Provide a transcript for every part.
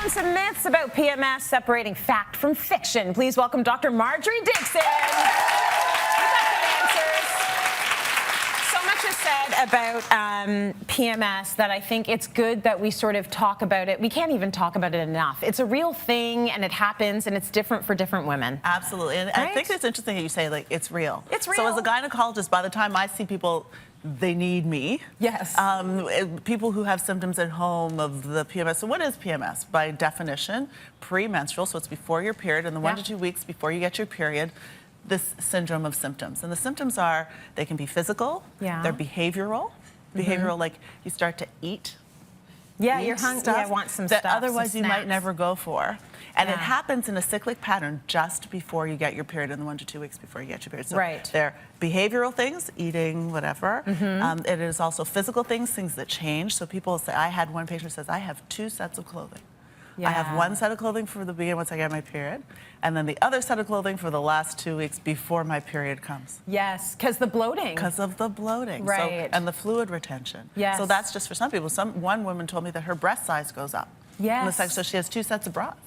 down some myths about PMS, separating fact from fiction. Please welcome Dr. Marjorie Dixon. Said about PMS that I think it's good that we sort of talk about it. We can't even talk about it enough. It's a real thing, and it happens, and it's different for different women. Absolutely. And right? I think it's interesting that you say, like, it's real. It's real. So as a gynecologist, by the time I see people, they need me. Yes. People who have symptoms at home of the PMS. So what is PMS? By definition, premenstrual, so it's before your period, and the 1 to 2 weeks before you get your period, this syndrome of symptoms. And the symptoms are, they can be physical, they're behavioral. Behavioral, like you start to eat. Yeah, you're hungry. I want some that stuff, otherwise some you snacks. might never go for. And it happens in a cyclic pattern just before you get your period, in the 1 to 2 weeks before you get your period. So they're behavioral things, eating, whatever. It is also physical things, things that change. So people say, I had one patient who says, I have 2 sets of clothing. I have 1 set of clothing for the beginning once I get my period, and then the other set of clothing for the last 2 weeks before my period comes. Yes, because the bloating. Because of the bloating. Right. So, and the fluid retention. Yes. So that's just for some people. One woman told me that her breast size goes up. Yes. So she has 2 sets of bras.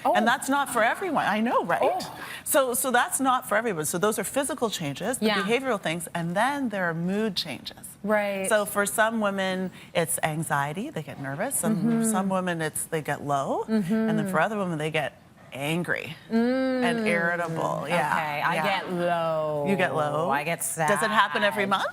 Oh. And that's not for everyone. I know, right? Oh. So that's not for everyone. So those are physical changes, the behavioral things, and then there are mood changes. Right. So for some women, it's anxiety. They get nervous. Some women, they get low. And then for other women, they get angry and irritable. Yeah. Okay, I get low. You get low? I get sad. Does it happen every month?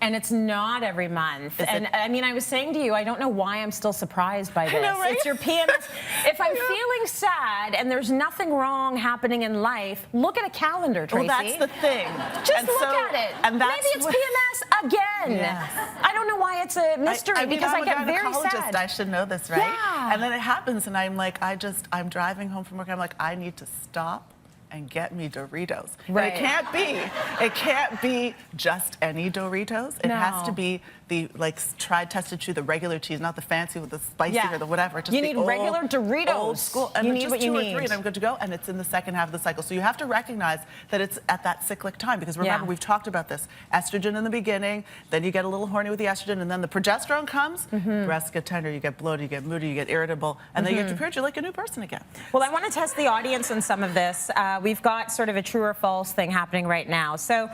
And it's not every month. I mean, I was saying to you, I don't know why I'm still surprised by this. I know, right? It's your PMS. If I'm feeling sad and there's nothing wrong happening in life, look at a calendar, Tracy. Well, that's the thing. Just look at it. And that's maybe it's PMS again. Yes. I don't know why it's a mystery because I get very sad. I should know this, right? Yeah. And then it happens, and I'm like, I'm driving home from work. I'm like, I need to stop and get me Doritos. Right. And it can't be just any Doritos. It has to be the tried, tested, true, the regular cheese, not the fancy with the spicy or the whatever. Just you need regular Doritos. Old school. And you need just what you 2 or need. 3, and I'm good to go. And it's in the second half of the cycle. So you have to recognize that it's at that cyclic time, because remember, we've talked about this. Estrogen in the beginning, then you get a little horny with the estrogen, and then the progesterone comes, breasts get tender, you get bloated, you get moody, you get irritable, and then you get your period, you're like a new person again. Well, I want to test the audience on some of this. We've got sort of a true or false thing happening right now. So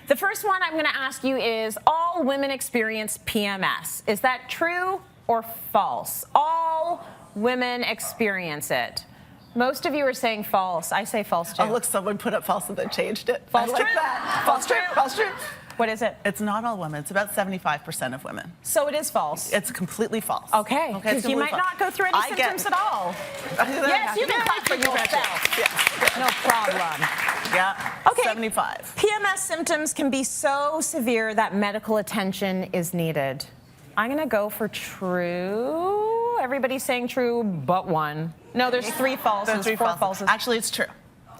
the first one I'm going to ask you is, all women experience PMS. Is that true or false? All women experience it. Most of you are saying false. I say false too. Oh, look, someone put up false and then changed it. False I like true. that. False true. False true. What is it? It's not all women. It's about 75% of women. So it is false. It's completely false. Okay. Because you might not go through any symptoms at all. Yes, you can clap for yourself. Yes. No problem. Yeah. Okay. 75. PMS symptoms can be so severe that medical attention is needed. I'm going to go for true. Everybody's saying true but one. No, there's 3 falses. There's 3 falses. Actually, it's true.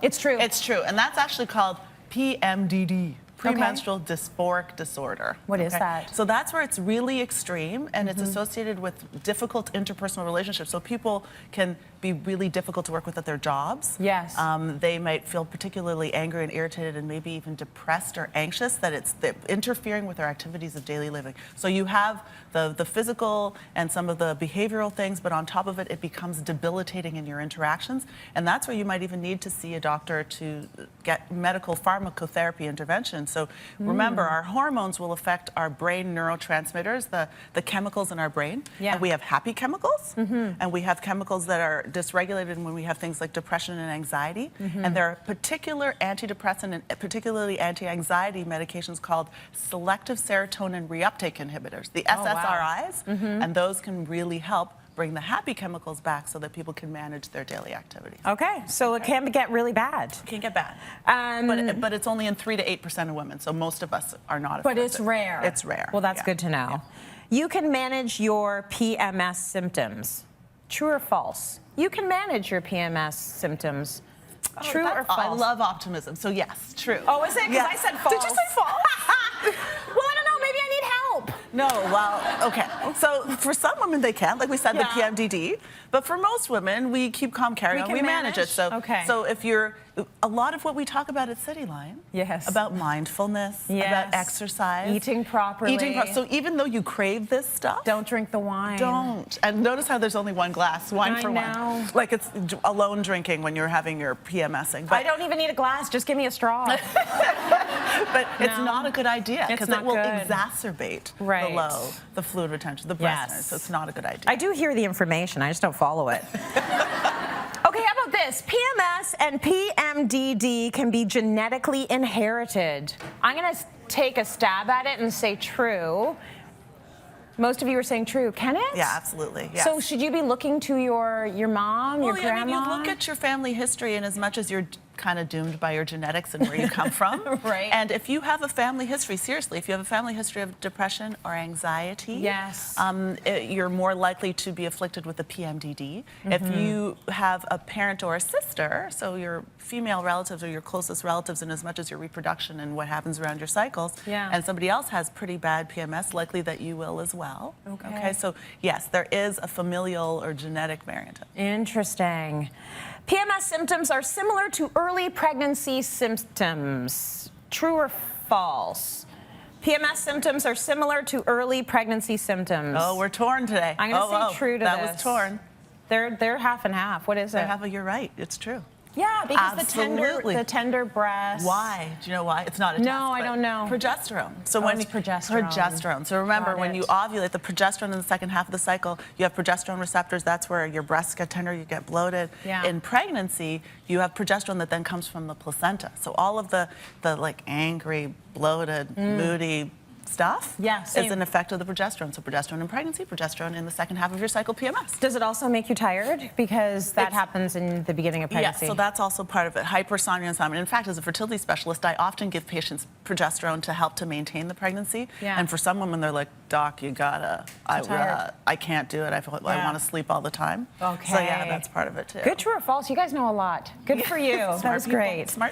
It's true. It's true. And that's actually called PMDD. Premenstrual dysphoric disorder. What is that? So that's where it's really extreme, and it's associated with difficult interpersonal relationships. So people can be really difficult to work with at their jobs. Yes. They might feel particularly angry and irritated and maybe even depressed or anxious, that it's interfering with their activities of daily living. So you have the physical and some of the behavioral things, but on top of it, it becomes debilitating in your interactions. And that's where you might even need to see a doctor to get medical pharmacotherapy intervention. So remember, our hormones will affect our brain neurotransmitters, the chemicals in our brain. Yeah. And we have happy chemicals, and we have chemicals that are dysregulated when we have things like depression and anxiety. And there are particular antidepressant and particularly anti-anxiety medications called selective serotonin reuptake inhibitors, the SSRIs, and those can really help bring the happy chemicals back so that people can manage their daily activities. Okay, so it can get really bad. It can get bad. But it's only in 3 to 8% of women, so most of us are not affected. But it's rare. It's rare. Well, that's good to know. Yeah. You can manage your PMS symptoms. True or false? You can manage your PMS symptoms. True or false? I love optimism, so yes, true. Oh, is it? Because I said false. Did you say false? Well, I don't know. Maybe I need help. No, well, okay. So for some women, they can, like we said, the Yeah. PMDD. But for most women, we keep calm, carry on, can we manage it. So, Okay. so if you're, a lot of what we talk about at Cityline, Yes. about mindfulness, Yes. about exercise, Eating properly. So even though you crave this stuff, Don't drink the wine. don't. And notice how there's only one glass, wine I for know. one. Like it's alone drinking when you're having your PMSing. But I don't even need a glass. Just give me a straw. But it's No. not a good idea It's because not it will good. exacerbate Right. the fluid retention, the breastness. Yes. So it's not a good idea. I do hear the information. I just don't follow it. Okay, how about this? PMS and PMDD can be genetically inherited. I'm going to take a stab at it and say true. Most of you are saying true. Can it? Yeah, absolutely. Yes. So should you be looking to your mom, your Well, yeah, I mean, grandma? you look at your family history, and as much as you're kind of doomed by your genetics and where you come from, Right. And if you have a family history, seriously, if you have a family history of depression or anxiety, Yes. You're more likely to be afflicted with the PMDD. If you have a parent or a sister, so your female relatives or your closest relatives, in as much as your reproduction and what happens around your cycles, Yeah. and somebody else has pretty bad PMS, likely that you will as well. Okay. So yes, there is a familial or genetic variant. Interesting. PMS symptoms are similar to early pregnancy symptoms. True or false? PMS symptoms are similar to early pregnancy symptoms. Oh, we're torn today. I'm going to say true to that this. was torn. They're half and half. What is it? You're right. It's true. Yeah, because Absolutely. the tender breast. Why? Do you know why? It's not a test. No, I but don't know. Progesterone. So Oh, it's progesterone. Progesterone. So remember, Got when it. you ovulate, the progesterone in the second half of the cycle, you have progesterone receptors. That's where your breasts get tender, you get bloated. Yeah. In pregnancy, you have progesterone that then comes from the placenta. So all of the like angry, bloated, moody stuff Yeah, is same. an effect of the progesterone. So progesterone in pregnancy, progesterone in the second half of your cycle, PMS. Does it also make you tired? Because that It's- happens in the beginning of pregnancy. Yes, so that's also part of it. Hypersomnia, insomnia. In fact, as a fertility specialist, I often give patients progesterone to help to maintain the pregnancy. Yeah. And for some women, they're like, "Doc, you gotta. tired. I can't do it. I Yeah. want to sleep all the time." Okay. So yeah, that's part of it too. Good, true or false? You guys know a lot. Good for you. That Smart was people. great. Smart